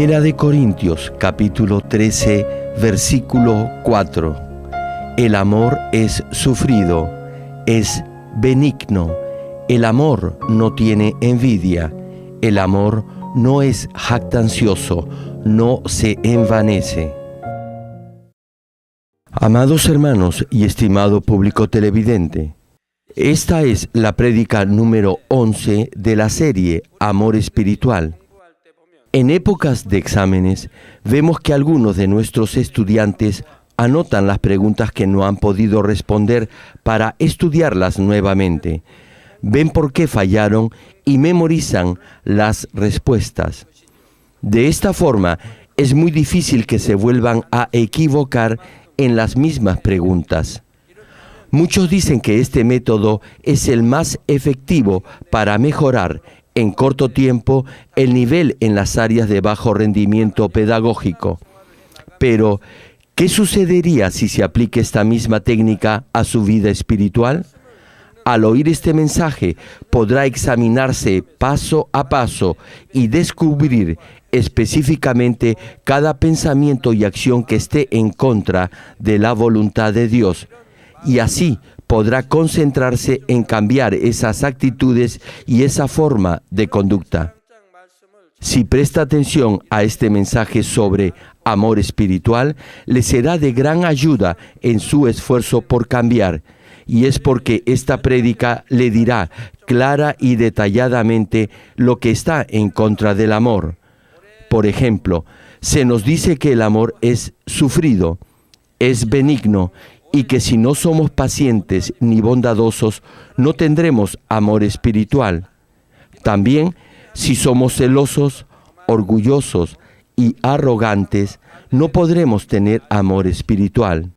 Primera de Corintios, capítulo 13, versículo 4. El amor es sufrido, es benigno. El amor no tiene envidia. El amor no es jactancioso, no se envanece. Amados hermanos y estimado público televidente, esta es la prédica número 11 de la serie Amor Espiritual. En épocas de exámenes, vemos que algunos de nuestros estudiantes anotan las preguntas que no han podido responder para estudiarlas nuevamente. Ven por qué fallaron y memorizan las respuestas. De esta forma, es muy difícil que se vuelvan a equivocar en las mismas preguntas. Muchos dicen que este método es el más efectivo para mejorar en corto tiempo el nivel en las áreas de bajo rendimiento pedagógico. Pero, ¿qué sucedería si se aplica esta misma técnica a su vida espiritual? Al oír este mensaje, podrá examinarse paso a paso y descubrir específicamente cada pensamiento y acción que esté en contra de la voluntad de Dios, y así podrá concentrarse en cambiar esas actitudes y esa forma de conducta. Si presta atención a este mensaje sobre amor espiritual, le será de gran ayuda en su esfuerzo por cambiar, y es porque esta prédica le dirá clara y detalladamente lo que está en contra del amor. Por ejemplo, se nos dice que el amor es sufrido, es benigno, y que si no somos pacientes ni bondadosos, no tendremos amor espiritual. También, si somos celosos, orgullosos y arrogantes, no podremos tener amor espiritual.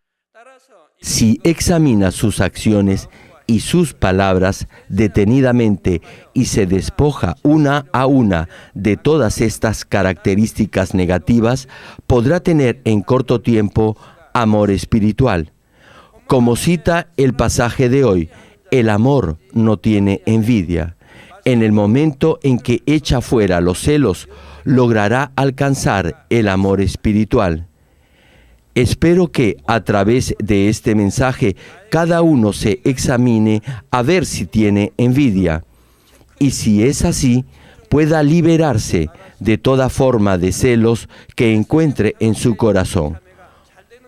Si examina sus acciones y sus palabras detenidamente y se despoja una a una de todas estas características negativas, podrá tener en corto tiempo amor espiritual. Como cita el pasaje de hoy, el amor no tiene envidia. En el momento en que echa fuera los celos, logrará alcanzar el amor espiritual. Espero que a través de este mensaje cada uno se examine a ver si tiene envidia. Y si es así, pueda liberarse de toda forma de celos que encuentre en su corazón.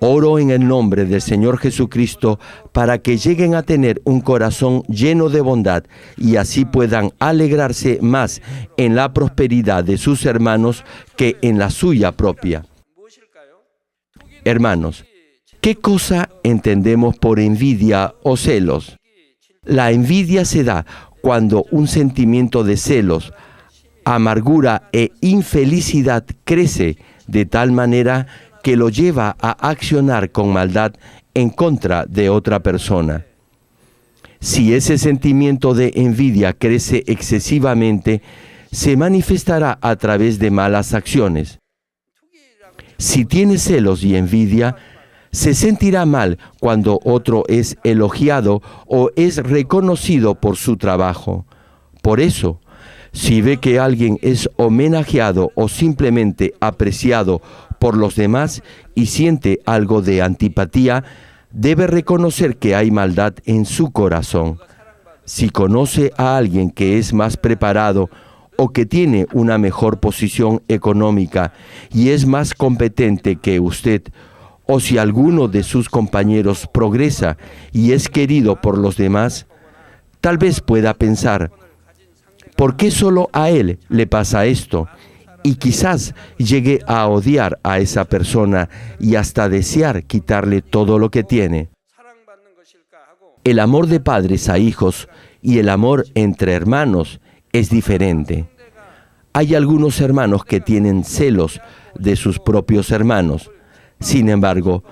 Oro en el nombre del Señor Jesucristo para que lleguen a tener un corazón lleno de bondad y así puedan alegrarse más en la prosperidad de sus hermanos que en la suya propia. Hermanos, ¿qué cosa entendemos por envidia o celos? La envidia se da cuando un sentimiento de celos, amargura e infelicidad crece de tal manera que lo lleva a accionar con maldad en contra de otra persona. Si ese sentimiento de envidia crece excesivamente, se manifestará a través de malas acciones. Si tiene celos y envidia, se sentirá mal cuando otro es elogiado o es reconocido por su trabajo. Por eso, si ve que alguien es homenajeado o simplemente apreciado por los demás y siente algo de antipatía, debe reconocer que hay maldad en su corazón. Si conoce a alguien que es más preparado o que tiene una mejor posición económica y es más competente que usted, o si alguno de sus compañeros progresa y es querido por los demás, tal vez pueda pensar, ¿por qué solo a él le pasa esto? Y quizás llegue a odiar a esa persona y hasta desear quitarle todo lo que tiene. El amor de padres a hijos y el amor entre hermanos es diferente. Hay algunos hermanos que tienen celos de sus propios hermanos. Sin embargo,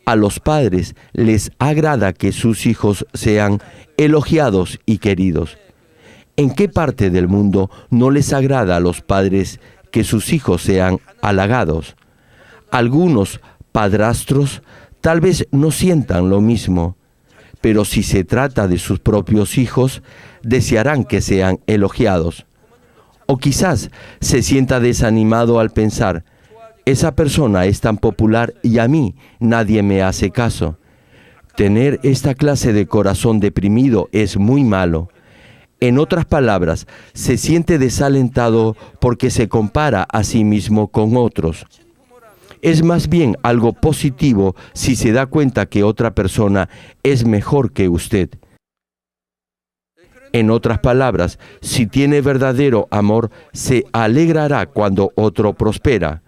a los padres les agrada que sus hijos sean elogiados y queridos. ¿En qué parte del mundo no les agrada a los padres que sus hijos sean halagados? Algunos padrastros tal vez no sientan lo mismo, pero si se trata de sus propios hijos, desearán que sean elogiados. O quizás se sienta desanimado al pensar, Esa persona es tan popular y a mí nadie me hace caso. Tener esta clase de corazón deprimido es muy malo. En otras palabras, se siente desalentado porque se compara a sí mismo con otros. Es más bien algo positivo si se da cuenta que otra persona es mejor que usted. En otras palabras, si tiene verdadero amor, se alegrará cuando otro prospera.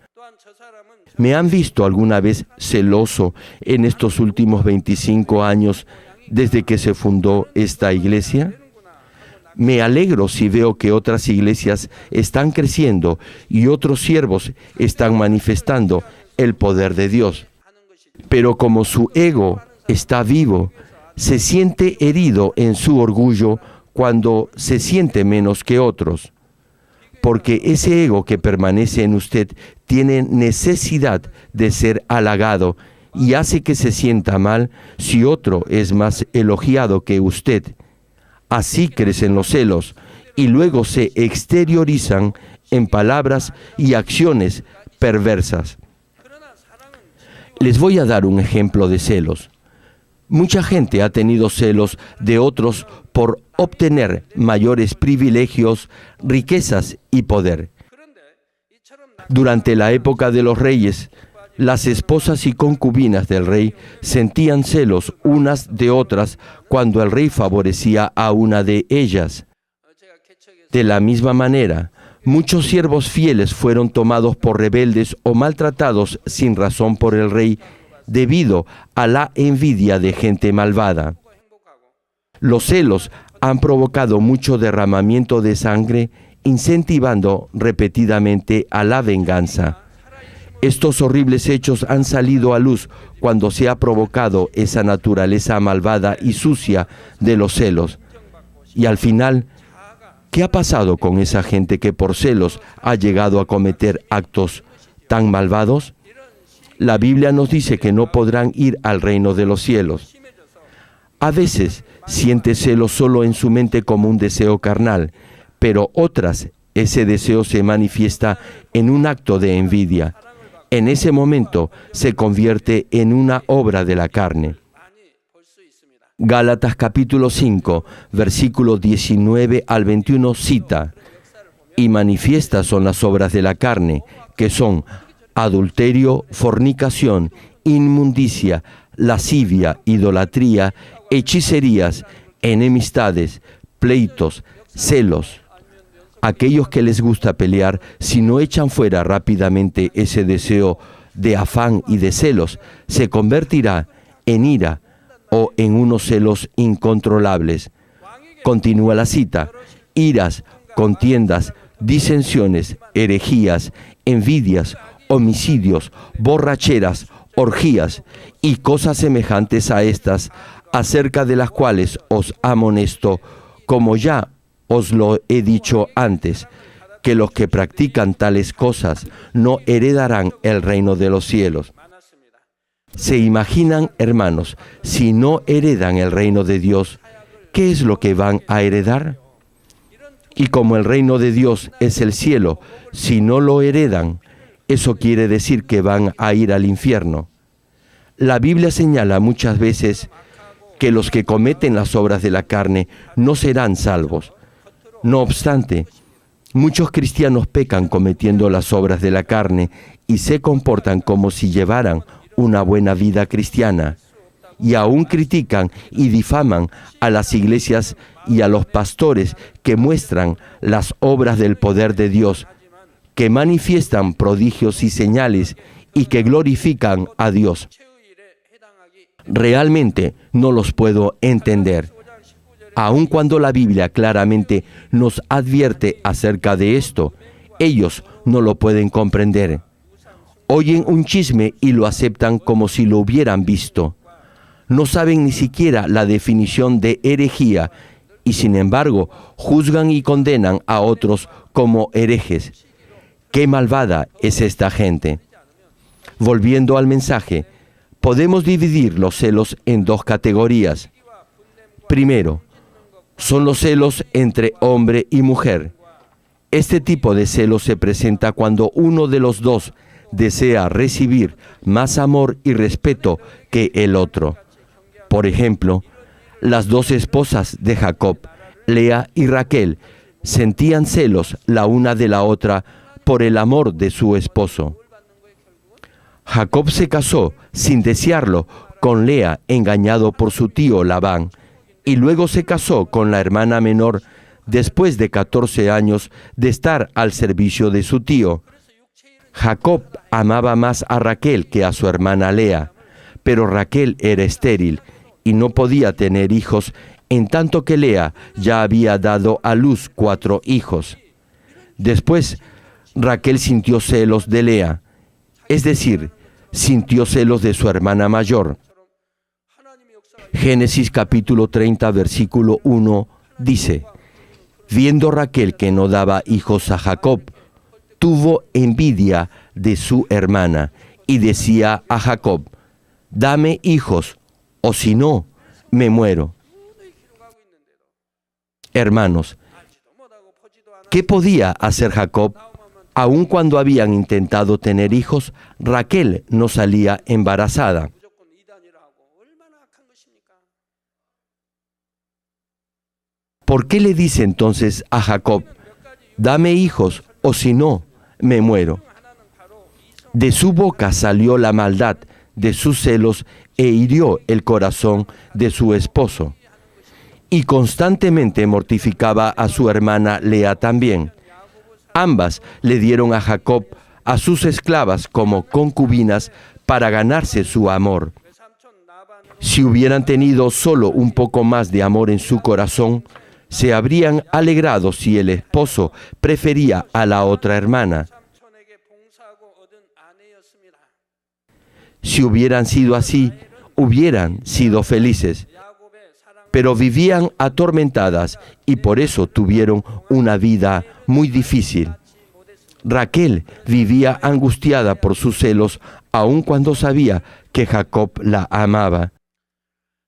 ¿Me han visto alguna vez celoso en estos últimos 25 años desde que se fundó esta iglesia? Me alegro si veo que otras iglesias están creciendo y otros siervos están manifestando el poder de Dios. Pero como su ego está vivo, se siente herido en su orgullo cuando se siente menos que otros. Porque ese ego que permanece en usted tiene necesidad de ser halagado y hace que se sienta mal si otro es más elogiado que usted. Así crecen los celos y luego se exteriorizan en palabras y acciones perversas. Les voy a dar un ejemplo de celos. Mucha gente ha tenido celos de otros por obtener mayores privilegios, riquezas y poder. Durante la época de los reyes, las esposas y concubinas del rey sentían celos unas de otras cuando el rey favorecía a una de ellas. De la misma manera, muchos siervos fieles fueron tomados por rebeldes o maltratados sin razón por el rey debido a la envidia de gente malvada. Los celos han provocado mucho derramamiento de sangre, incentivando repetidamente a la venganza. Estos horribles hechos han salido a luz cuando se ha provocado esa naturaleza malvada y sucia de los celos. Y al final, ¿qué ha pasado con esa gente que por celos ha llegado a cometer actos tan malvados? La Biblia nos dice que no podrán ir al reino de los cielos. A veces siente celos solo en su mente como un deseo carnal, pero otras, ese deseo se manifiesta en un acto de envidia. En ese momento se convierte en una obra de la carne. Gálatas capítulo 5, versículos 19 al 21 cita: y manifiestas son las obras de la carne, que son adulterio, fornicación, inmundicia, lascivia, idolatría, hechicerías, enemistades, pleitos, celos. Aquellos que les gusta pelear, si no echan fuera rápidamente ese deseo de afán y de celos, se convertirá en ira o en unos celos incontrolables. Continúa la cita: iras, contiendas, disensiones, herejías, envidias, homicidios, borracheras, orgías y cosas semejantes a estas, acerca de las cuales os amonesto, como ya os lo he dicho antes, que los que practican tales cosas no heredarán el reino de los cielos. ¿Se imaginan, hermanos, si no heredan el reino de Dios, qué es lo que van a heredar? Y como el reino de Dios es el cielo, si no lo heredan, eso quiere decir que van a ir al infierno. La Biblia señala muchas veces que los que cometen las obras de la carne no serán salvos. No obstante, muchos cristianos pecan cometiendo las obras de la carne y se comportan como si llevaran una buena vida cristiana, y aún critican y difaman a las iglesias y a los pastores que muestran las obras del poder de Dios, que manifiestan prodigios y señales y que glorifican a Dios. Realmente no los puedo entender. Aun cuando la Biblia claramente nos advierte acerca de esto, ellos no lo pueden comprender. Oyen un chisme y lo aceptan como si lo hubieran visto. No saben ni siquiera la definición de herejía y sin embargo juzgan y condenan a otros como herejes. ¡Qué malvada es esta gente! Volviendo al mensaje, podemos dividir los celos en dos categorías. Primero, son los celos entre hombre y mujer. Este tipo de celos se presenta cuando uno de los dos desea recibir más amor y respeto que el otro. Por ejemplo, las dos esposas de Jacob, Lea y Raquel, sentían celos la una de la otra por el amor de su esposo. Jacob se casó sin desearlo con Lea, engañado por su tío Labán, y luego se casó con la hermana menor después de 14 años de estar al servicio de su tío. Jacob amaba más a Raquel que a su hermana Lea, pero Raquel era estéril y no podía tener hijos, en tanto que Lea ya había dado a luz 4 hijos. Después, Raquel sintió celos de Lea, es decir, sintió celos de su hermana mayor. Génesis capítulo 30, versículo 1 dice: viendo Raquel que no daba hijos a Jacob, tuvo envidia de su hermana y decía a Jacob: dame hijos, o si no, me muero. Hermanos, ¿qué podía hacer Jacob? Aun cuando habían intentado tener hijos, Raquel no salía embarazada. ¿Por qué le dice entonces a Jacob: dame hijos, o si no, me muero? De su boca salió la maldad de sus celos e hirió el corazón de su esposo. Y constantemente mortificaba a su hermana Lea también. Ambas le dieron a Jacob a sus esclavas como concubinas para ganarse su amor. Si hubieran tenido solo un poco más de amor en su corazón, se habrían alegrado si el esposo prefería a la otra hermana. Si hubieran sido así, hubieran sido felices. Pero vivían atormentadas y por eso tuvieron una vida muy difícil. Raquel vivía angustiada por sus celos, aun cuando sabía que Jacob la amaba.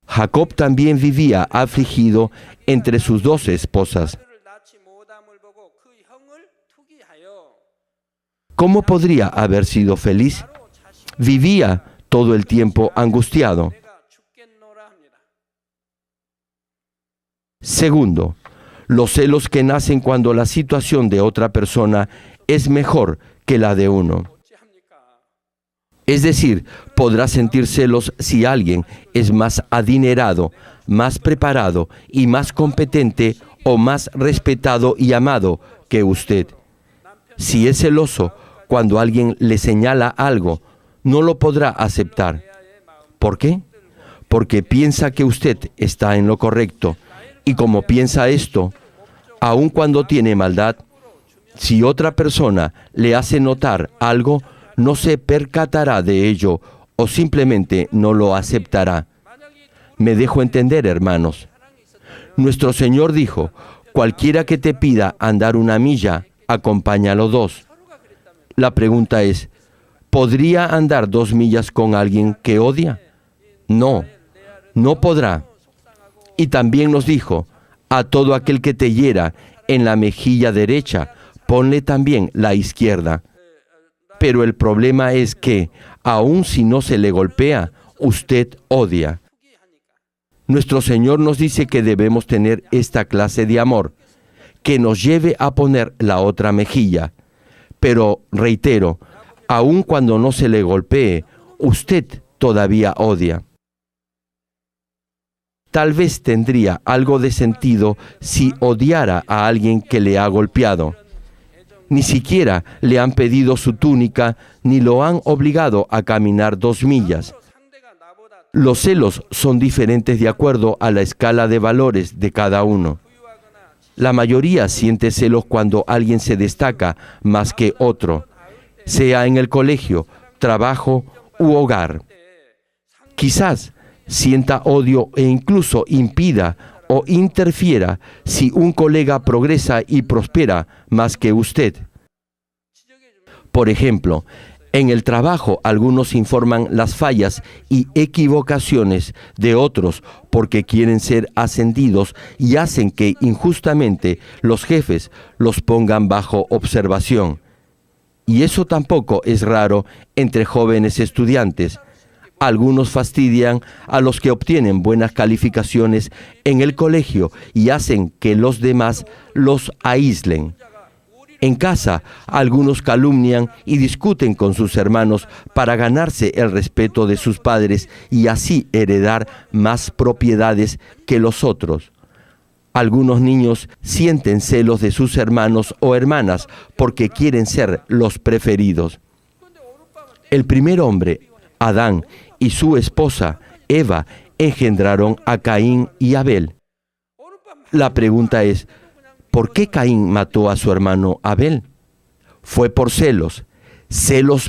Jacob también vivía afligido entre sus 2 esposas. ¿Cómo podría haber sido feliz? Vivía todo el tiempo angustiado. Segundo, los celos que nacen cuando la situación de otra persona es mejor que la de uno. Es decir, podrá sentir celos si alguien es más adinerado, más preparado y más competente o más respetado y amado que usted. Si es celoso cuando alguien le señala algo, no lo podrá aceptar. ¿Por qué? Porque piensa que usted está en lo correcto. Y como piensa esto, aun cuando tiene maldad, si otra persona le hace notar algo, no se percatará de ello o simplemente no lo aceptará. Me dejo entender, hermanos. Nuestro Señor dijo: cualquiera que te pida andar 1 milla, acompáñalo 2. La pregunta es: ¿podría andar 2 millas con alguien que odia? No, no podrá. Y también nos dijo: a todo aquel que te hiera en la mejilla derecha, ponle también la izquierda. Pero el problema es que, aun si no se le golpea, usted odia. Nuestro Señor nos dice que debemos tener esta clase de amor, que nos lleve a poner la otra mejilla. Pero, reitero, aun cuando no se le golpee, usted todavía odia. Tal vez tendría algo de sentido si odiara a alguien que le ha golpeado. Ni siquiera le han pedido su túnica ni lo han obligado a caminar 2 millas. Los celos son diferentes de acuerdo a la escala de valores de cada uno. La mayoría siente celos cuando alguien se destaca más que otro, sea en el colegio, trabajo u hogar. Quizás sienta odio e incluso impida o interfiera si un colega progresa y prospera más que usted. Por ejemplo, en el trabajo algunos informan las fallas y equivocaciones de otros porque quieren ser ascendidos y hacen que injustamente los jefes los pongan bajo observación. Y eso tampoco es raro entre jóvenes estudiantes. Algunos fastidian a los que obtienen buenas calificaciones en el colegio y hacen que los demás los aíslen. En casa, algunos calumnian y discuten con sus hermanos para ganarse el respeto de sus padres y así heredar más propiedades que los otros. Algunos niños sienten celos de sus hermanos o hermanas porque quieren ser los preferidos. El primer hombre, Adán, y su esposa, Eva, engendraron a Caín y Abel. La pregunta es, ¿por qué Caín mató a su hermano Abel? Fue por celos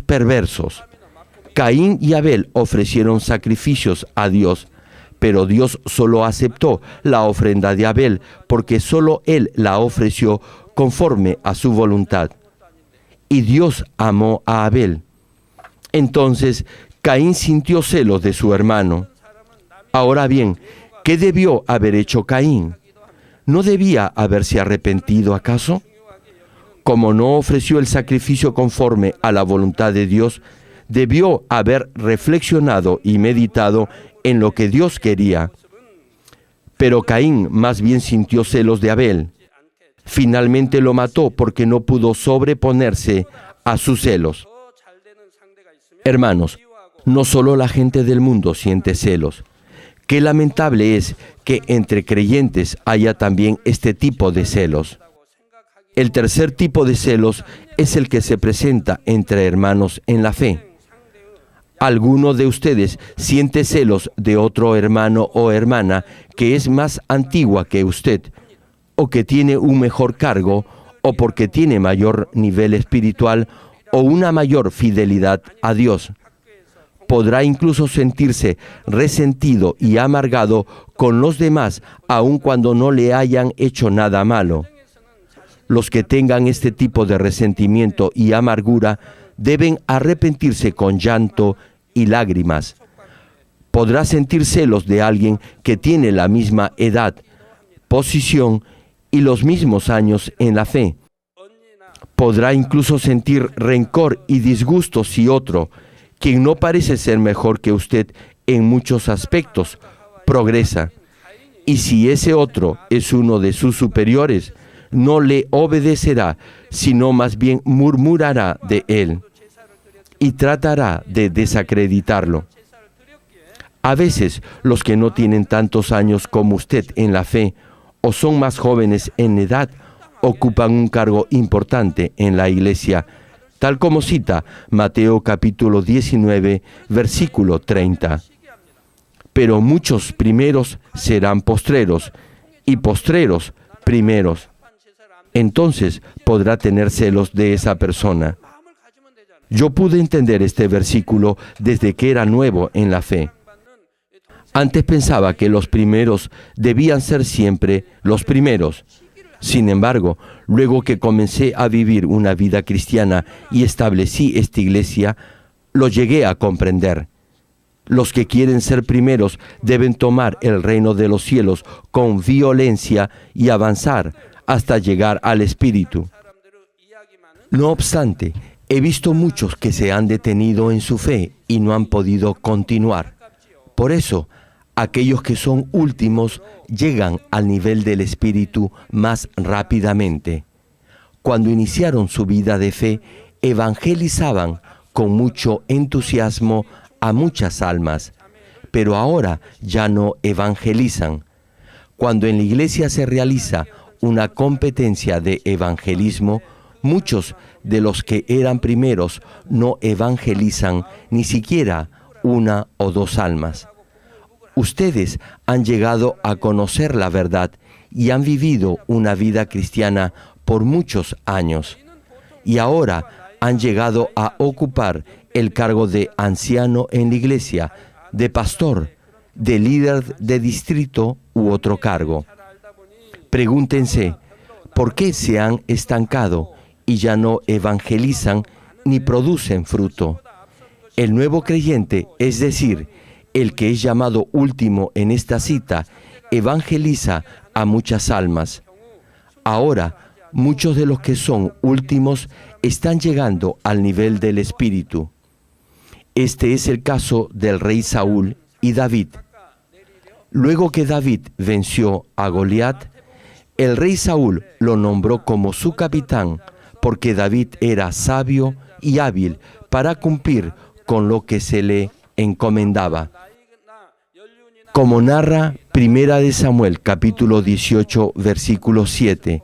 perversos. Caín y Abel ofrecieron sacrificios a Dios, pero Dios solo aceptó la ofrenda de Abel porque solo él la ofreció conforme a su voluntad. Y Dios amó a Abel. Entonces, Caín sintió celos de su hermano. Ahora bien, ¿qué debió haber hecho Caín? ¿No debía haberse arrepentido acaso? Como no ofreció el sacrificio conforme a la voluntad de Dios, debió haber reflexionado y meditado en lo que Dios quería. Pero Caín más bien sintió celos de Abel. Finalmente lo mató porque no pudo sobreponerse a sus celos. Hermanos, no solo la gente del mundo siente celos. Qué lamentable es que entre creyentes haya también este tipo de celos. El tercer tipo de celos es el que se presenta entre hermanos en la fe. ¿Alguno de ustedes siente celos de otro hermano o hermana que es más antigua que usted, o que tiene un mejor cargo, o porque tiene mayor nivel espiritual, o una mayor fidelidad a Dios? Podrá incluso sentirse resentido y amargado con los demás, aun cuando no le hayan hecho nada malo. Los que tengan este tipo de resentimiento y amargura deben arrepentirse con llanto y lágrimas. Podrá sentir celos de alguien que tiene la misma edad, posición y los mismos años en la fe. Podrá incluso sentir rencor y disgusto si otro, quien no parece ser mejor que usted en muchos aspectos, progresa. Y si ese otro es uno de sus superiores, no le obedecerá, sino más bien murmurará de él y tratará de desacreditarlo. A veces, los que no tienen tantos años como usted en la fe, o son más jóvenes en edad, ocupan un cargo importante en la iglesia, tal como cita Mateo capítulo 19, versículo 30. Pero muchos primeros serán postreros, y postreros primeros. Entonces podrá tener celos de esa persona. Yo pude entender este versículo desde que era nuevo en la fe. Antes pensaba que los primeros debían ser siempre los primeros. Sin embargo, luego que comencé a vivir una vida cristiana y establecí esta iglesia, lo llegué a comprender. Los que quieren ser primeros deben tomar el reino de los cielos con violencia y avanzar hasta llegar al Espíritu. No obstante, he visto muchos que se han detenido en su fe y no han podido continuar. Por eso, aquellos que son últimos llegan al nivel del Espíritu más rápidamente. Cuando iniciaron su vida de fe, evangelizaban con mucho entusiasmo a muchas almas, pero ahora ya no evangelizan. Cuando en la iglesia se realiza una competencia de evangelismo, muchos de los que eran primeros no evangelizan ni siquiera una o dos almas. Ustedes han llegado a conocer la verdad y han vivido una vida cristiana por muchos años. Y ahora han llegado a ocupar el cargo de anciano en la iglesia, de pastor, de líder de distrito u otro cargo. Pregúntense, ¿por qué se han estancado y ya no evangelizan ni producen fruto? El nuevo creyente, es decir, el que es llamado último en esta cita, evangeliza a muchas almas. Ahora, muchos de los que son últimos están llegando al nivel del Espíritu. Este es el caso del rey Saúl y David. Luego que David venció a Goliat, el rey Saúl lo nombró como su capitán, porque David era sabio y hábil para cumplir con lo que se le encomendaba. Como narra 1 Samuel capítulo 18, versículo 7,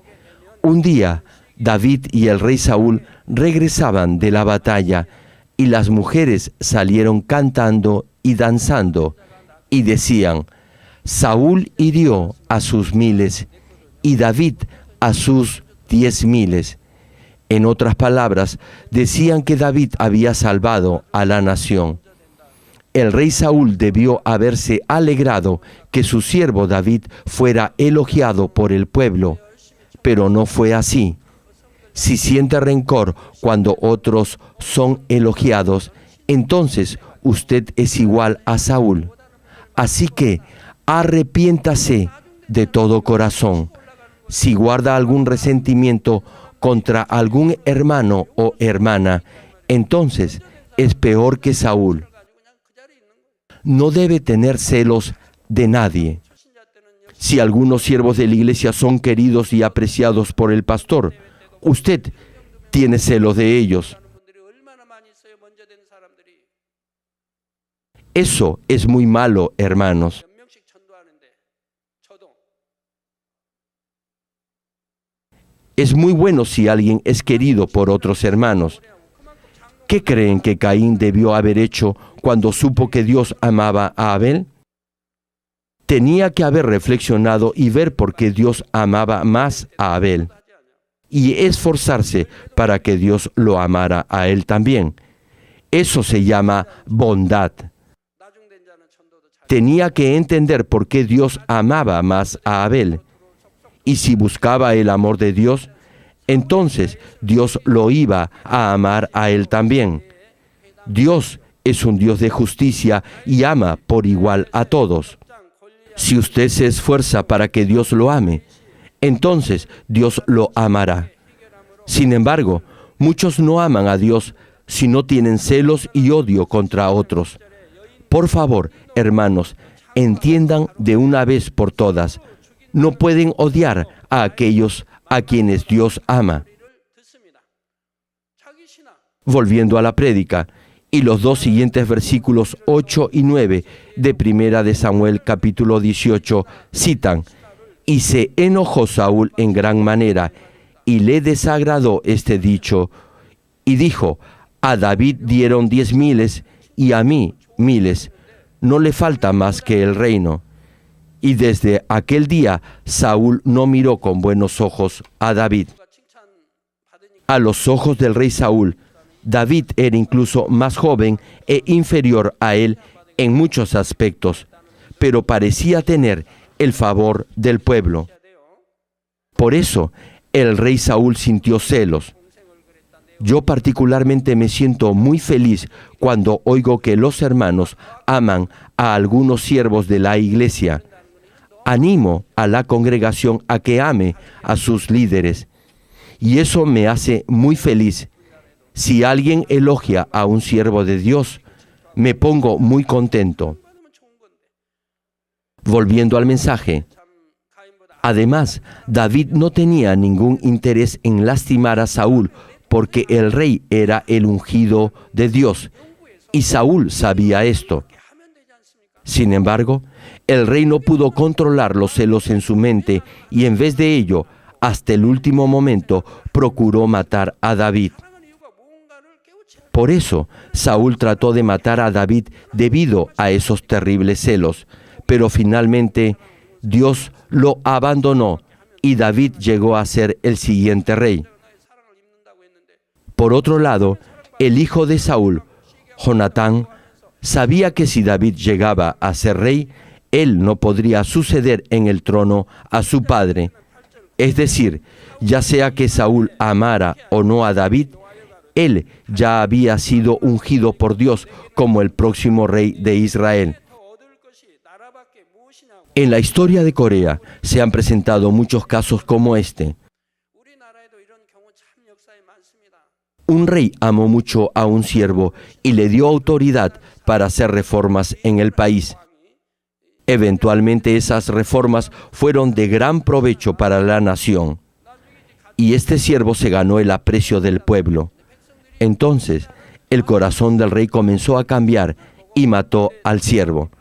un día David y el rey Saúl regresaban de la batalla y las mujeres salieron cantando y danzando y decían: Saúl hirió a sus 1000 y David a sus 10,000. En otras palabras, decían que David había salvado a la nación. El rey Saúl debió haberse alegrado que su siervo David fuera elogiado por el pueblo, pero no fue así. Si siente rencor cuando otros son elogiados, entonces usted es igual a Saúl. Así que arrepiéntase de todo corazón. Si guarda algún resentimiento contra algún hermano o hermana, entonces es peor que Saúl. No debe tener celos de nadie. Si algunos siervos de la iglesia son queridos y apreciados por el pastor, usted tiene celos de ellos. Eso es muy malo, hermanos. Es muy bueno si alguien es querido por otros hermanos. ¿Qué creen que Caín debió haber hecho cuando supo que Dios amaba a Abel? Tenía que haber reflexionado y ver por qué Dios amaba más a Abel, y esforzarse para que Dios lo amara a él también. Eso se llama bondad. Tenía que entender por qué Dios amaba más a Abel. Y si buscaba el amor de Dios, entonces Dios lo iba a amar a él también. Dios es un Dios de justicia y ama por igual a todos. Si usted se esfuerza para que Dios lo ame, entonces Dios lo amará. Sin embargo, muchos no aman a Dios si no tienen celos y odio contra otros. Por favor, hermanos, entiendan de una vez por todas, no pueden odiar a aquellos a quienes Dios ama. Volviendo a la prédica, y los dos siguientes versículos 8 y 9 de 1 Samuel capítulo 18 citan: y se enojó Saúl en gran manera, y le desagradó este dicho, y dijo: a David dieron 10,000 y a mí 1,000, no le falta más que el reino. Y desde aquel día Saúl no miró con buenos ojos a David. A los ojos del rey Saúl, David era incluso más joven e inferior a él en muchos aspectos, pero parecía tener el favor del pueblo. Por eso, el rey Saúl sintió celos. Yo particularmente me siento muy feliz cuando oigo que los hermanos aman a algunos siervos de la iglesia. Animo a la congregación a que ame a sus líderes, y eso me hace muy feliz. Si alguien elogia a un siervo de Dios, me pongo muy contento. Volviendo al mensaje. Además, David no tenía ningún interés en lastimar a Saúl, porque el rey era el ungido de Dios, y Saúl sabía esto. Sin embargo, el rey no pudo controlar los celos en su mente, y en vez de ello, hasta el último momento, procuró matar a David. Por eso, Saúl trató de matar a David debido a esos terribles celos, pero finalmente Dios lo abandonó y David llegó a ser el siguiente rey. Por otro lado, el hijo de Saúl, Jonatán, sabía que si David llegaba a ser rey, él no podría suceder en el trono a su padre. Es decir, ya sea que Saúl amara o no a David, él ya había sido ungido por Dios como el próximo rey de Israel. En la historia de Corea se han presentado muchos casos como este. Un rey amó mucho a un siervo y le dio autoridad para hacer reformas en el país. Eventualmente esas reformas fueron de gran provecho para la nación. Y este siervo se ganó el aprecio del pueblo. Entonces, el corazón del rey comenzó a cambiar y mató al siervo.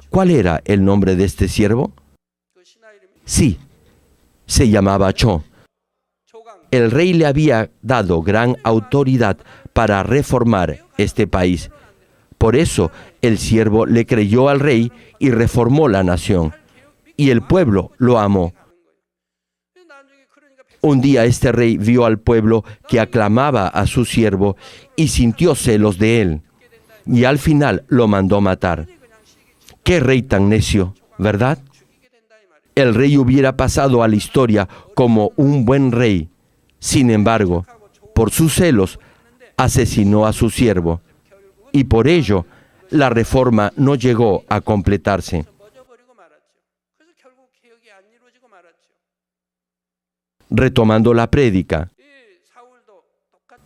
¿Cuál era el nombre de este siervo? Sí, se llamaba Cho. El rey le había dado gran autoridad para reformar este país. Por eso, el siervo le creyó al rey y reformó la nación. Y el pueblo lo amó. Un día este rey vio al pueblo que aclamaba a su siervo y sintió celos de él. Y al final lo mandó matar. ¡Qué rey tan necio!, ¿verdad? El rey hubiera pasado a la historia como un buen rey. Sin embargo, por sus celos, asesinó a su siervo. Y por ello, la reforma no llegó a completarse. Retomando la prédica.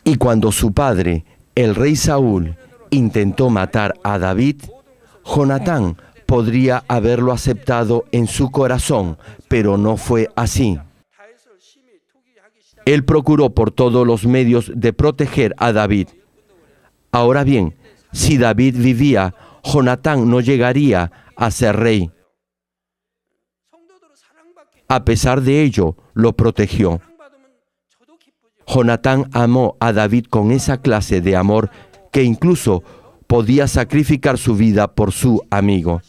Y cuando su padre, el rey Saúl, intentó matar a David, Jonatán podría haberlo aceptado en su corazón, pero no fue así. Él procuró por todos los medios de proteger a David. Ahora bien, si David vivía, Jonatán no llegaría a ser rey. A pesar de ello, lo protegió. Jonatán amó a David con esa clase de amor que incluso podía sacrificar su vida por su amigo.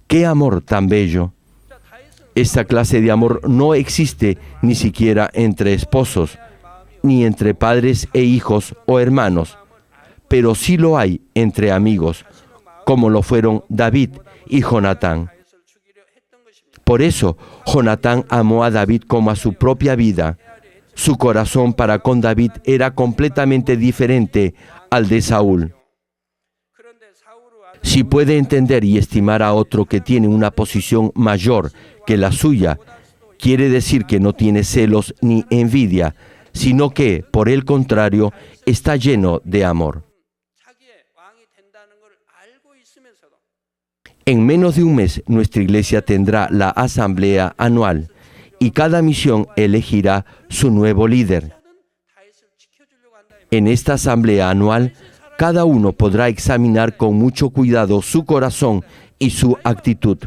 ¡Qué amor tan bello! Esta clase de amor no existe ni siquiera entre esposos, ni entre padres e hijos o hermanos, pero sí lo hay entre amigos, como lo fueron David y Jonatán. Por eso, Jonatán amó a David como a su propia vida. Su corazón para con David era completamente diferente al de Saúl. Si puede entender y estimar a otro que tiene una posición mayor que la suya, quiere decir que no tiene celos ni envidia, sino que, por el contrario, está lleno de amor. En menos de un mes, nuestra iglesia tendrá la asamblea anual y cada misión elegirá su nuevo líder. En esta asamblea anual, cada uno podrá examinar con mucho cuidado su corazón y su actitud.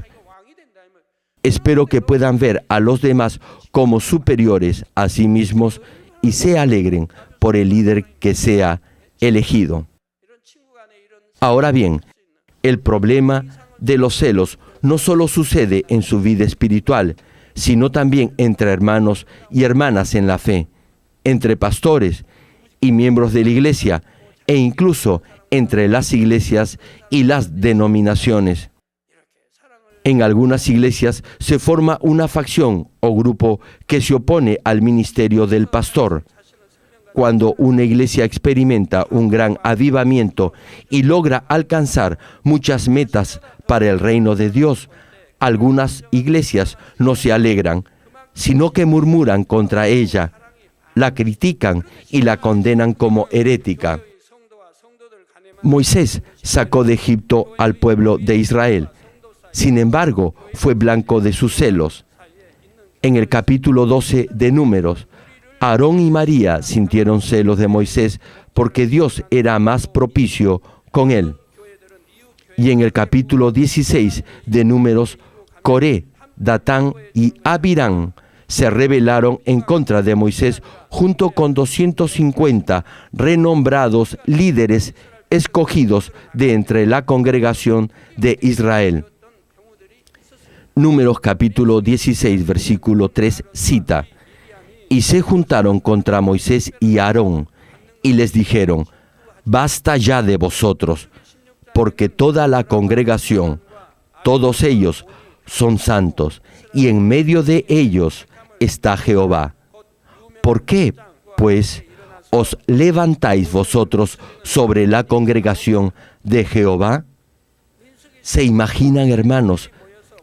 Espero que puedan ver a los demás como superiores a sí mismos y se alegren por el líder que sea elegido. Ahora bien, el problema de los celos no solo sucede en su vida espiritual, sino también entre hermanos y hermanas en la fe, entre pastores y miembros de la iglesia, e incluso entre las iglesias y las denominaciones. En algunas iglesias se forma una facción o grupo que se opone al ministerio del pastor. Cuando una iglesia experimenta un gran avivamiento y logra alcanzar muchas metas para el reino de Dios, algunas iglesias no se alegran, sino que murmuran contra ella, la critican y la condenan como herética. Moisés sacó de Egipto al pueblo de Israel. Sin embargo, fue blanco de sus celos. En el capítulo 12 de Números, Aarón y María sintieron celos de Moisés porque Dios era más propicio con él. Y en el capítulo 16 de Números, Coré, Datán y Abirán se rebelaron en contra de Moisés junto con 250 renombrados líderes escogidos de entre la congregación de Israel. Números capítulo 16, versículo 3 cita: Y se juntaron contra Moisés y Aarón, y les dijeron: Basta ya de vosotros, porque toda la congregación, todos ellos son santos, y en medio de ellos está Jehová. ¿Por qué, pues, os levantáis vosotros sobre la congregación de Jehová? ¿Se imaginan, hermanos,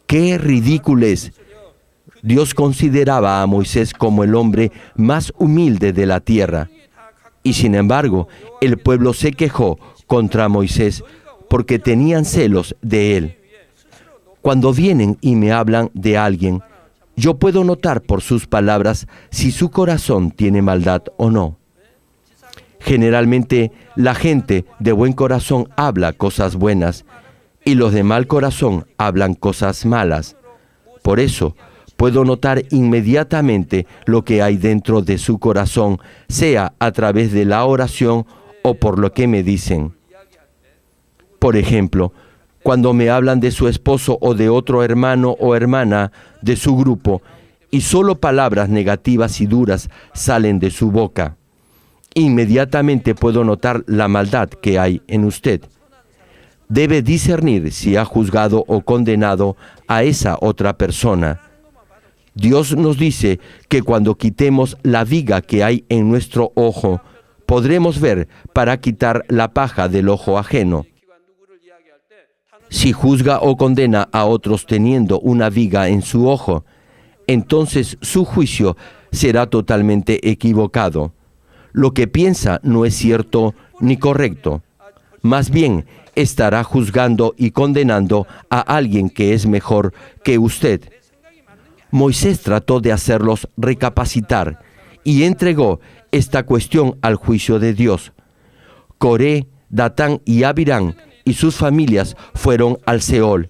qué ridículo es Dios consideraba a Moisés como el hombre más humilde de la tierra. Y sin embargo, el pueblo se quejó contra Moisés porque tenían celos de él. Cuando vienen y me hablan de alguien, yo puedo notar por sus palabras si su corazón tiene maldad o no. Generalmente, la gente de buen corazón habla cosas buenas y los de mal corazón hablan cosas malas. Por eso, puedo notar inmediatamente lo que hay dentro de su corazón, sea a través de la oración o por lo que me dicen. Por ejemplo, cuando me hablan de su esposo o de otro hermano o hermana de su grupo, y solo palabras negativas y duras salen de su boca, inmediatamente puedo notar la maldad que hay en usted. Debe discernir si ha juzgado o condenado a esa otra persona. Dios nos dice que cuando quitemos la viga que hay en nuestro ojo, podremos ver para quitar la paja del ojo ajeno. Si juzga o condena a otros teniendo una viga en su ojo, entonces su juicio será totalmente equivocado. Lo que piensa no es cierto ni correcto. Más bien, estará juzgando y condenando a alguien que es mejor que usted. Moisés trató de hacerlos recapacitar y entregó esta cuestión al juicio de Dios. Coré, Datán y Abirán y sus familias fueron al Seol,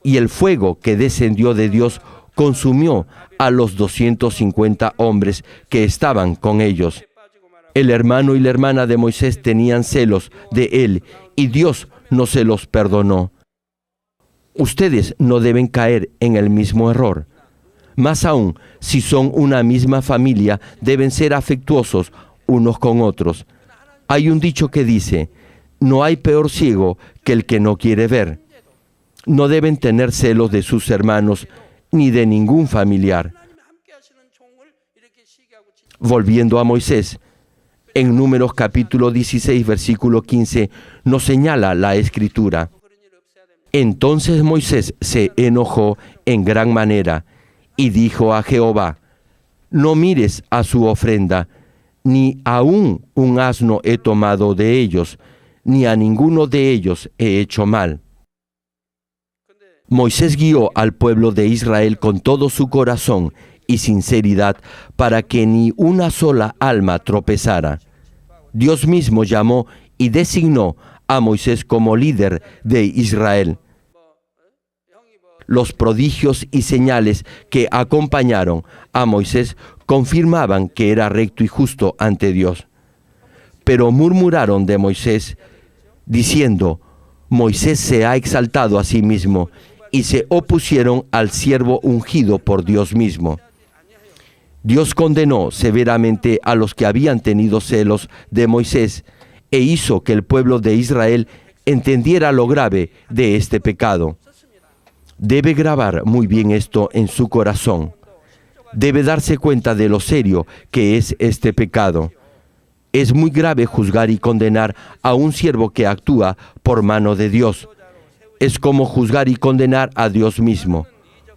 y el fuego que descendió de Dios consumió a los 250 hombres que estaban con ellos. El hermano y la hermana de Moisés tenían celos de él, y Dios no se los perdonó. Ustedes no deben caer en el mismo error. Más aún, si son una misma familia, deben ser afectuosos unos con otros. Hay un dicho que dice: no hay peor ciego que el que no quiere ver. No deben tener celos de sus hermanos ni de ningún familiar. Volviendo a Moisés, en Números capítulo 16, versículo 15, nos señala la Escritura. Entonces Moisés se enojó en gran manera y dijo a Jehová: no mires a su ofrenda, ni aún un asno he tomado de ellos, ni a ninguno de ellos he hecho mal. Moisés guió al pueblo de Israel con todo su corazón y sinceridad para que ni una sola alma tropezara. Dios mismo llamó y designó a Moisés como líder de Israel. Los prodigios y señales que acompañaron a Moisés confirmaban que era recto y justo ante Dios. Pero murmuraron de Moisés, diciendo: Moisés se ha exaltado a sí mismo, y se opusieron al siervo ungido por Dios mismo. Dios condenó severamente a los que habían tenido celos de Moisés e hizo que el pueblo de Israel entendiera lo grave de este pecado. Debe grabar muy bien esto en su corazón. Debe darse cuenta de lo serio que es este pecado. Es muy grave juzgar y condenar a un siervo que actúa por mano de Dios. Es como juzgar y condenar a Dios mismo.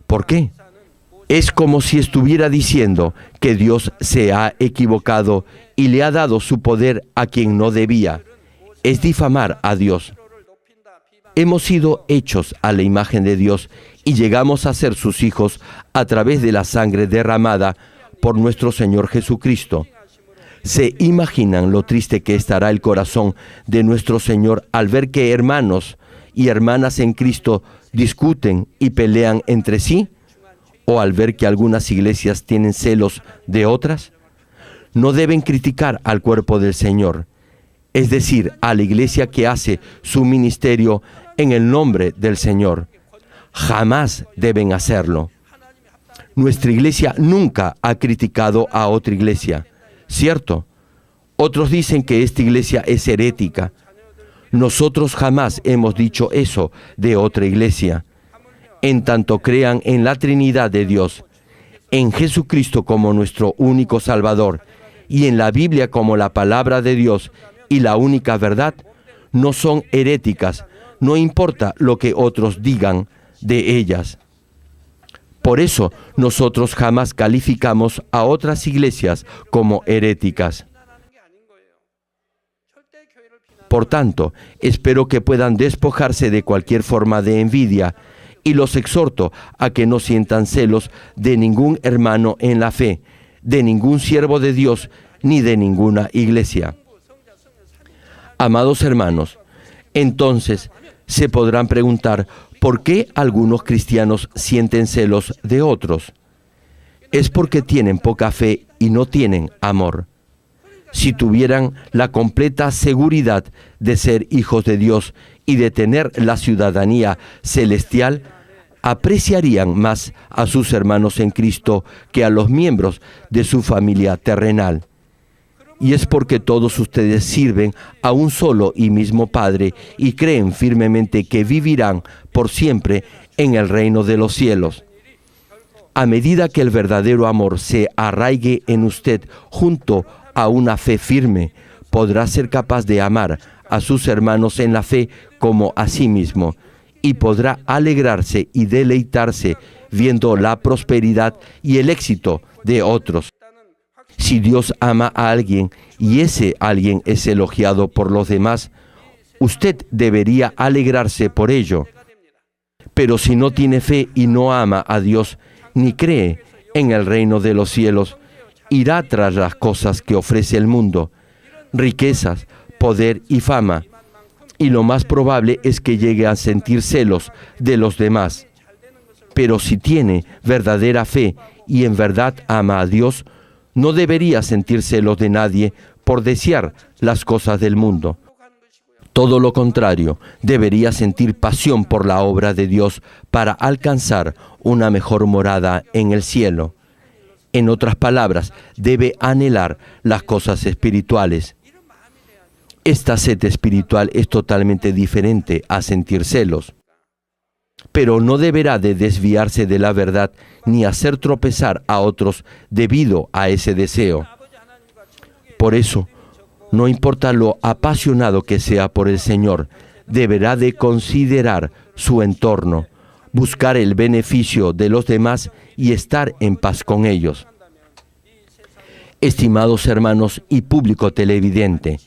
¿Por qué? Es como si estuviera diciendo que Dios se ha equivocado y le ha dado su poder a quien no debía. Es difamar a Dios. Hemos sido hechos a la imagen de Dios y llegamos a ser sus hijos a través de la sangre derramada por nuestro Señor Jesucristo. ¿Se imaginan lo triste que estará el corazón de nuestro Señor al ver que hermanos y hermanas en Cristo discuten y pelean entre sí? ¿O al ver que algunas iglesias tienen celos de otras? No deben criticar al cuerpo del Señor, es decir, a la iglesia que hace su ministerio en el nombre del Señor. Jamás deben hacerlo. Nuestra iglesia nunca ha criticado a otra iglesia, ¿cierto? Otros dicen que esta iglesia es herética. Nosotros jamás hemos dicho eso de otra iglesia. En tanto crean en la Trinidad de Dios, en Jesucristo como nuestro único Salvador y en la Biblia como la palabra de Dios y la única verdad, no son heréticas, no importa lo que otros digan de ellas. Por eso nosotros jamás calificamos a otras iglesias como heréticas. Por tanto, espero que puedan despojarse de cualquier forma de envidia y los exhorto a que no sientan celos de ningún hermano en la fe, de ningún siervo de Dios, ni de ninguna iglesia. Amados hermanos, entonces se podrán preguntar por qué algunos cristianos sienten celos de otros. Es porque tienen poca fe y no tienen amor. Si tuvieran la completa seguridad de ser hijos de Dios y de tener la ciudadanía celestial, apreciarían más a sus hermanos en Cristo que a los miembros de su familia terrenal. Y es porque todos ustedes sirven a un solo y mismo Padre y creen firmemente que vivirán por siempre en el reino de los cielos. A medida que el verdadero amor se arraigue en usted junto a una fe firme, podrá ser capaz de amar a sus hermanos en la fe como a sí mismo y podrá alegrarse y deleitarse viendo la prosperidad y el éxito de otros. Si Dios ama a alguien y ese alguien es elogiado por los demás, usted debería alegrarse por ello. Pero si no tiene fe y no ama a Dios, ni cree en el reino de los cielos, irá tras las cosas que ofrece el mundo, riquezas, poder y fama, y lo más probable es que llegue a sentir celos de los demás. Pero si tiene verdadera fe y en verdad ama a Dios, no debería sentir celos de nadie por desear las cosas del mundo. Todo lo contrario, debería sentir pasión por la obra de Dios para alcanzar una mejor morada en el cielo. En otras palabras, debe anhelar las cosas espirituales. Esta sed espiritual es totalmente diferente a sentir celos. Pero no deberá de desviarse de la verdad ni hacer tropezar a otros debido a ese deseo. Por eso, no importa lo apasionado que sea por el Señor, deberá de considerar su entorno, buscar el beneficio de los demás y estar en paz con ellos. Estimados hermanos y público televidente,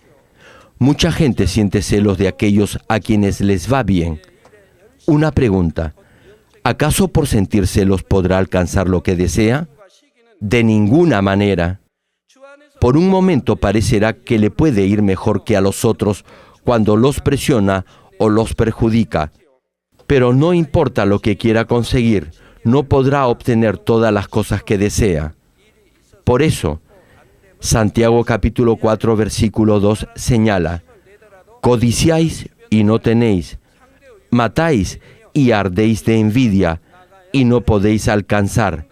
mucha gente siente celos de aquellos a quienes les va bien. Una pregunta: ¿acaso por sentir celos podrá alcanzar lo que desea? De ninguna manera. Por un momento parecerá que le puede ir mejor que a los otros cuando los presiona o los perjudica. Pero no importa lo que quiera conseguir, no podrá obtener todas las cosas que desea. Por eso, Santiago capítulo 4, versículo 2 señala: codiciáis y no tenéis, matáis y ardéis de envidia y no podéis alcanzar,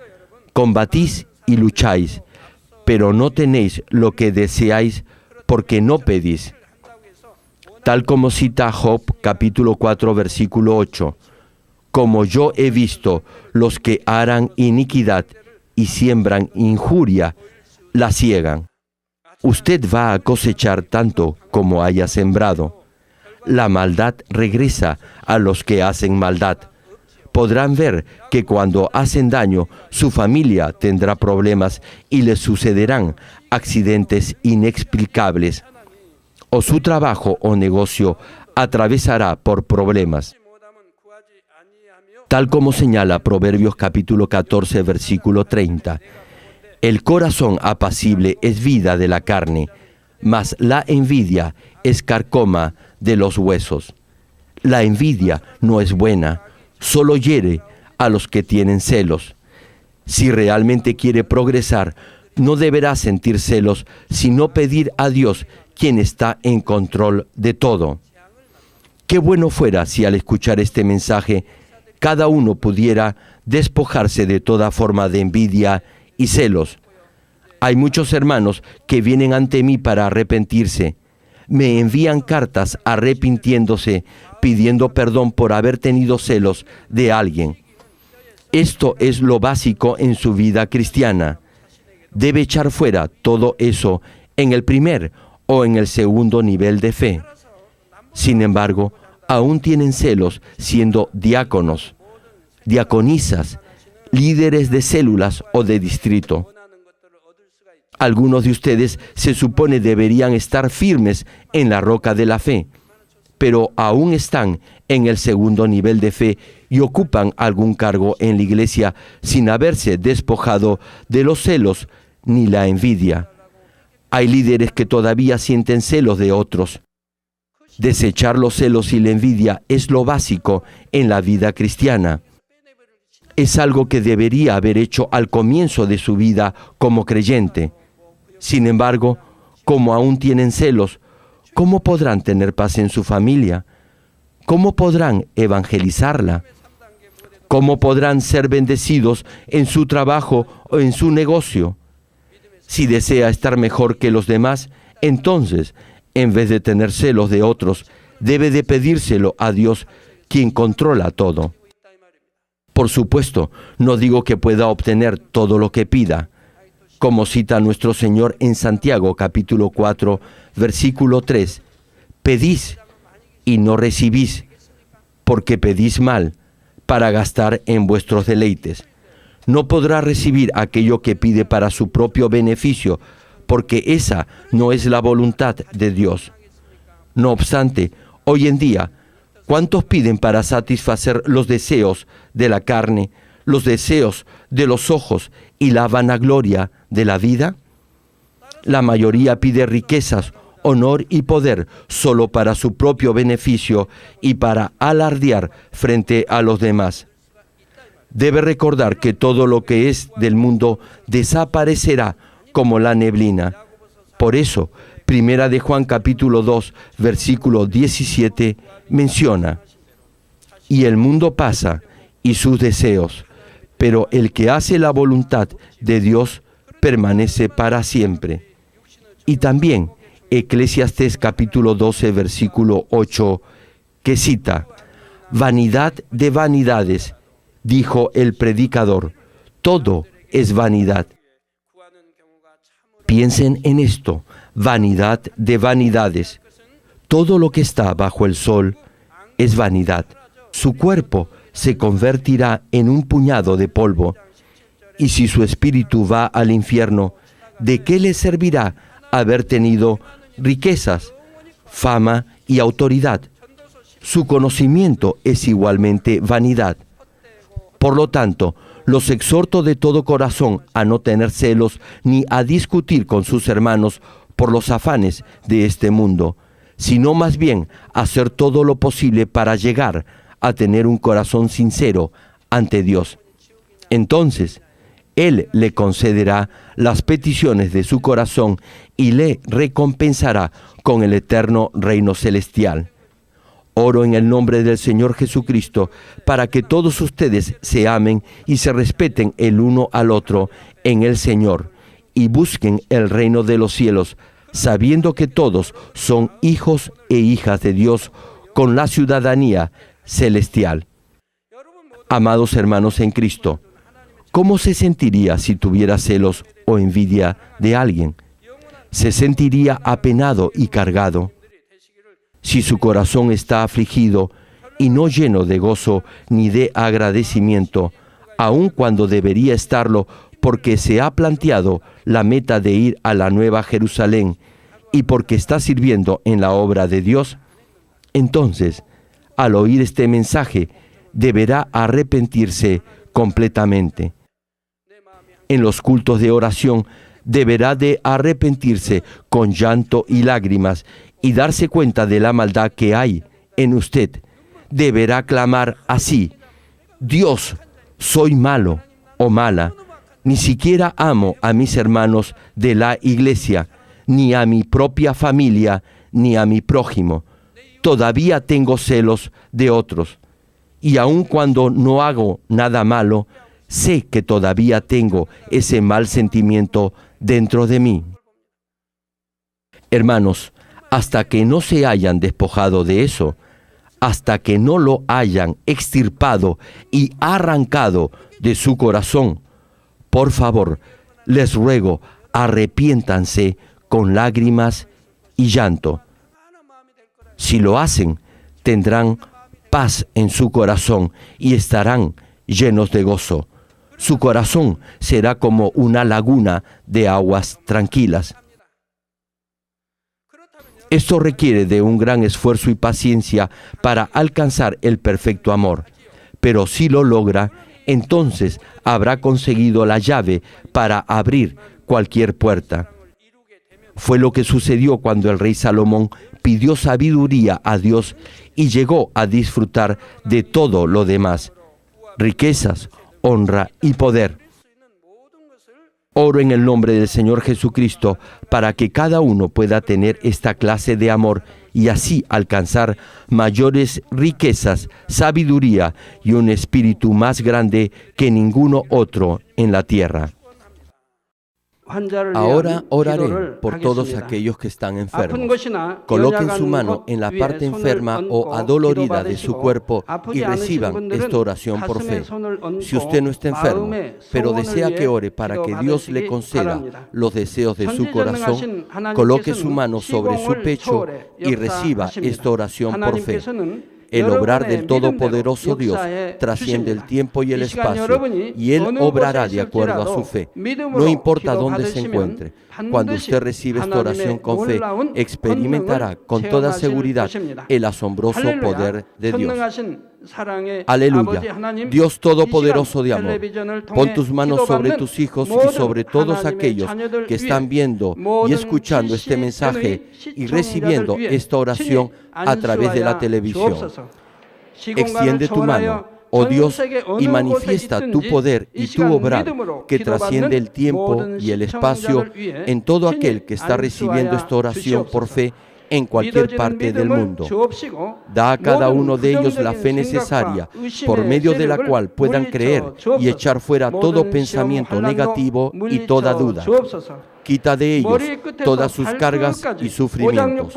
combatís y lucháis, pero no tenéis lo que deseáis porque no pedís. Tal como cita Job capítulo 4 versículo 8, como yo he visto los que harán iniquidad y siembran injuria, la ciegan. Usted va a cosechar tanto como haya sembrado. La maldad regresa a los que hacen maldad. Podrán ver que cuando hacen daño, su familia tendrá problemas y les sucederán accidentes inexplicables, o su trabajo o negocio atravesará por problemas. Tal como señala Proverbios capítulo 14, versículo 30, el corazón apacible es vida de la carne, mas la envidia es carcoma de los huesos. La envidia no es buena, solo hiere a los que tienen celos. Si realmente quiere progresar, no deberá sentir celos, sino pedir a Dios, quien está en control de todo. Qué bueno fuera si al escuchar este mensaje, cada uno pudiera despojarse de toda forma de envidia y celos. Hay muchos hermanos que vienen ante mí para arrepentirse. Me envían cartas arrepintiéndose, pidiendo perdón por haber tenido celos de alguien. Esto es lo básico en su vida cristiana. Debe echar fuera todo eso en el primer o en el segundo nivel de fe. Sin embargo, aún tienen celos siendo diáconos, diaconisas, líderes de células o de distrito. Algunos de ustedes se supone deberían estar firmes en la roca de la fe, pero aún están en el segundo nivel de fe y ocupan algún cargo en la iglesia sin haberse despojado de los celos ni la envidia. Hay líderes que todavía sienten celos de otros. Desechar los celos y la envidia es lo básico en la vida cristiana. Es algo que debería haber hecho al comienzo de su vida como creyente. Sin embargo, como aún tienen celos, ¿cómo podrán tener paz en su familia? ¿Cómo podrán evangelizarla? ¿Cómo podrán ser bendecidos en su trabajo o en su negocio? Si desea estar mejor que los demás, entonces, en vez de tener celos de otros, debe de pedírselo a Dios, quien controla todo. Por supuesto, no digo que pueda obtener todo lo que pida. Como cita nuestro Señor en Santiago capítulo 4, versículo 3, pedís y no recibís, porque pedís mal, para gastar en vuestros deleites. No podrá recibir aquello que pide para su propio beneficio, porque esa no es la voluntad de Dios. No obstante, hoy en día, ¿cuántos piden para satisfacer los deseos de la carne, los deseos de los ojos y la vanagloria de la vida? La mayoría pide riquezas, honor y poder solo para su propio beneficio y para alardear frente a los demás. Debe recordar que todo lo que es del mundo desaparecerá como la neblina. Por eso, Primera de Juan capítulo 2, versículo 17 menciona: y el mundo pasa y sus deseos, pero el que hace la voluntad de Dios permanece para siempre. Y también Eclesiastés capítulo 12, versículo 8, que cita: vanidad de vanidades, dijo el predicador, todo es vanidad. Piensen en esto, vanidad de vanidades. Todo lo que está bajo el sol es vanidad. Su cuerpo se convertirá en un puñado de polvo. Y si su espíritu va al infierno, ¿de qué le servirá haber tenido riquezas, fama y autoridad? Su conocimiento es igualmente vanidad. Por lo tanto, los exhorto de todo corazón a no tener celos ni a discutir con sus hermanos por los afanes de este mundo, sino más bien hacer todo lo posible para llegar a tener un corazón sincero ante Dios. Entonces, Él le concederá las peticiones de su corazón y le recompensará con el eterno reino celestial. Oro en el nombre del Señor Jesucristo para que todos ustedes se amen y se respeten el uno al otro en el Señor y busquen el reino de los cielos, sabiendo que todos son hijos e hijas de Dios con la ciudadanía celestial. Amados hermanos en Cristo, ¿cómo se sentiría si tuviera celos o envidia de alguien? ¿Se sentiría apenado y cargado? Si su corazón está afligido y no lleno de gozo ni de agradecimiento, aun cuando debería estarlo porque se ha planteado la meta de ir a la Nueva Jerusalén y porque está sirviendo en la obra de Dios, entonces, al oír este mensaje, deberá arrepentirse completamente. En los cultos de oración, deberá de arrepentirse con llanto y lágrimas y darse cuenta de la maldad que hay en usted. Deberá clamar así: Dios, soy malo o mala, ni siquiera amo a mis hermanos de la iglesia, ni a mi propia familia, ni a mi prójimo. Todavía tengo celos de otros, y aun cuando no hago nada malo, sé que todavía tengo ese mal sentimiento dentro de mí. Hermanos, hasta que no se hayan despojado de eso, hasta que no lo hayan extirpado y arrancado de su corazón, por favor, les ruego, arrepiéntanse con lágrimas y llanto. Si lo hacen, tendrán paz en su corazón y estarán llenos de gozo. Su corazón será como una laguna de aguas tranquilas. Esto requiere de un gran esfuerzo y paciencia para alcanzar el perfecto amor. Pero si lo logra, entonces habrá conseguido la llave para abrir cualquier puerta. Fue lo que sucedió cuando el rey Salomón pidió sabiduría a Dios y llegó a disfrutar de todo lo demás: riquezas, honra y poder. Oro en el nombre del Señor Jesucristo para que cada uno pueda tener esta clase de amor y así alcanzar mayores riquezas, sabiduría y un espíritu más grande que ninguno otro en la tierra. Ahora oraré por todos aquellos que están enfermos. Coloquen su mano en la parte enferma o adolorida de su cuerpo y reciban esta oración por fe. Si usted no está enfermo, pero desea que ore para que Dios le conceda los deseos de su corazón, coloque su mano sobre su pecho y reciba esta oración por fe. El obrar del Todopoderoso Dios trasciende el tiempo y el espacio, y Él obrará de acuerdo a su fe. No importa dónde se encuentre, cuando usted recibe esta oración con fe, experimentará con toda seguridad el asombroso poder de Dios. Aleluya. Dios Todopoderoso de amor, pon tus manos sobre tus hijos y sobre todos aquellos que están viendo y escuchando este mensaje y recibiendo esta oración a través de la televisión. Extiende tu mano, oh Dios, y manifiesta tu poder y tu obrar que trasciende el tiempo y el espacio en todo aquel que está recibiendo esta oración por fe en cualquier parte del mundo. Da a cada uno de ellos la fe necesaria, por medio de la cual puedan creer y echar fuera todo pensamiento negativo y toda duda. Quita de ellos todas sus cargas y sufrimientos.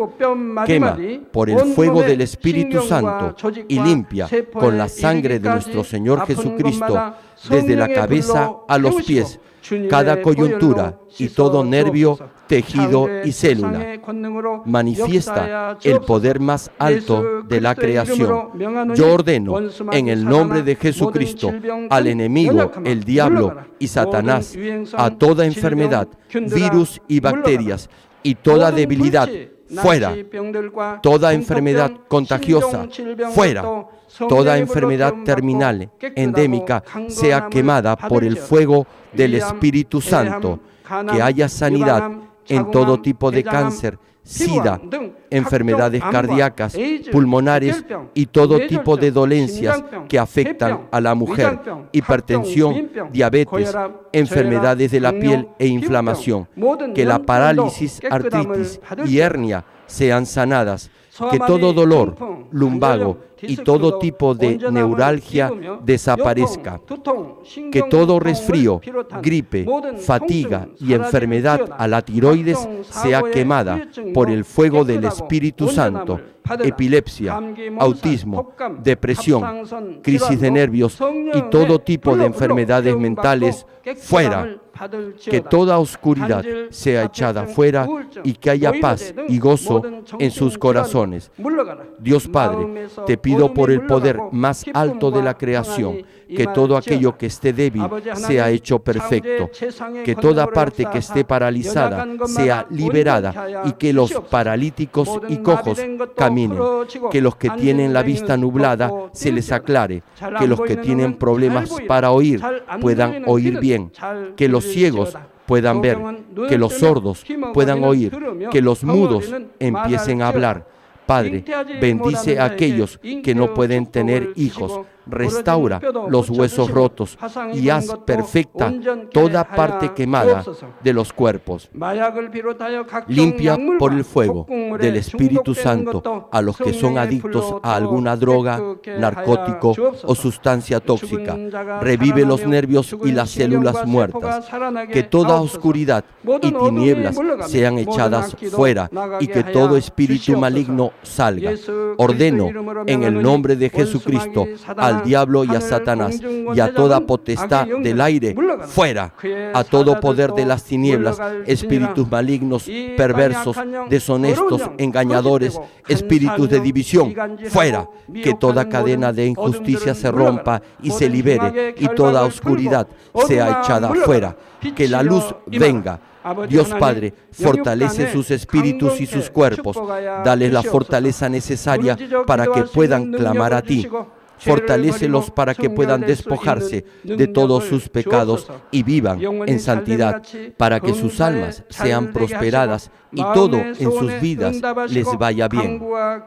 Quema por el fuego del Espíritu Santo y limpia con la sangre de nuestro Señor Jesucristo desde la cabeza a los pies cada coyuntura y todo nervio, tejido y célula. Manifiesta el poder más alto de la creación. Yo ordeno en el nombre de Jesucristo al enemigo, el diablo y Satanás, a toda enfermedad, virus y bacterias y toda debilidad, fuera. Toda enfermedad contagiosa, fuera. Toda enfermedad terminal, endémica, sea quemada por el fuego del Espíritu Santo. Que haya sanidad en todo tipo de cáncer, SIDA, enfermedades cardíacas, pulmonares y todo tipo de dolencias que afectan a la mujer, hipertensión, diabetes, enfermedades de la piel e inflamación. Que la parálisis, artritis y hernia sean sanadas. Que todo dolor, lumbago y todo tipo de neuralgia desaparezca. Que todo resfrío, gripe, fatiga y enfermedad a la tiroides sea quemada por el fuego del Espíritu Santo. Epilepsia, autismo, depresión, crisis de nervios y todo tipo de enfermedades mentales, fuera. Que toda oscuridad sea echada fuera y que haya paz y gozo en sus corazones. Dios Padre, te pido por el poder más alto de la creación, que todo aquello que esté débil sea hecho perfecto, que toda parte que esté paralizada sea liberada y que los paralíticos y cojos caminen, que los que tienen la vista nublada se les aclare, que los que tienen problemas para oír puedan oír bien, que los ciegos puedan ver, que los sordos puedan oír, que los mudos empiecen a hablar. Padre, bendice a aquellos que no pueden tener hijos, restaura los huesos rotos y haz perfecta toda parte quemada de los cuerpos. Limpia por el fuego del Espíritu Santo a los que son adictos a alguna droga, narcótico o sustancia tóxica. Revive los nervios y las células muertas. Que toda oscuridad y tinieblas sean echadas fuera y que todo espíritu maligno salga. Ordeno en el nombre de Jesucristo al diablo y a Satanás y a toda potestad del aire, fuera. A todo poder de las tinieblas, espíritus malignos, perversos, deshonestos, engañadores, espíritus de división, fuera. Que toda cadena de injusticia se rompa y se libere, y toda oscuridad sea echada fuera. Que la luz venga. Dios Padre, fortalece sus espíritus y sus cuerpos. Dales la fortaleza necesaria para que puedan clamar a ti. Fortalécelos para que puedan despojarse de todos sus pecados y vivan en santidad, para que sus almas sean prosperadas y todo en sus vidas les vaya bien.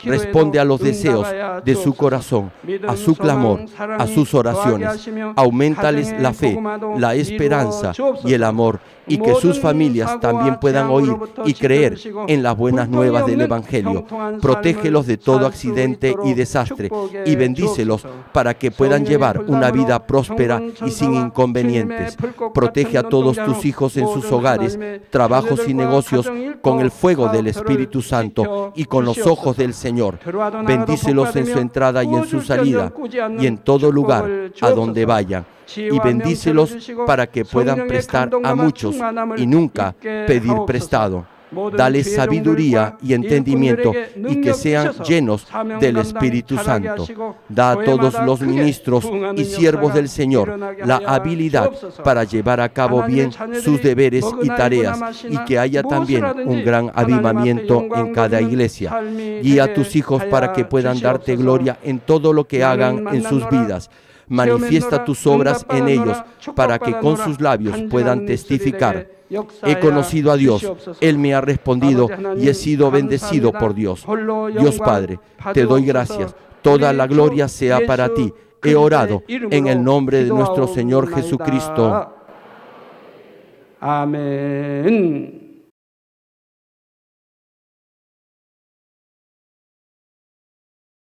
Responde a los deseos de su corazón, a su clamor, a sus oraciones. Auméntales la fe, la esperanza y el amor, y que sus familias también puedan oír y creer en las buenas nuevas del Evangelio. Protégelos de todo accidente y desastre y bendícelos para que puedan llevar una vida próspera y sin inconvenientes. Protege a todos tus hijos en sus hogares, trabajos y negocios con el fuego del Espíritu Santo y con los ojos del Señor. Bendícelos en su entrada y en su salida y en todo lugar a donde vayan. Y bendícelos para que puedan prestar a muchos y nunca pedir prestado. Dales sabiduría y entendimiento y que sean llenos del Espíritu Santo. Da a todos los ministros y siervos del Señor la habilidad para llevar a cabo bien sus deberes y tareas, y que haya también un gran avivamiento en cada iglesia. Guía a tus hijos para que puedan darte gloria en todo lo que hagan en sus vidas. Manifiesta tus obras en ellos para que con sus labios puedan testificar. He conocido a Dios, Él me ha respondido y he sido bendecido por Dios. Dios Padre, te doy gracias. Toda la gloria sea para ti. He orado en el nombre de nuestro Señor Jesucristo. Amén.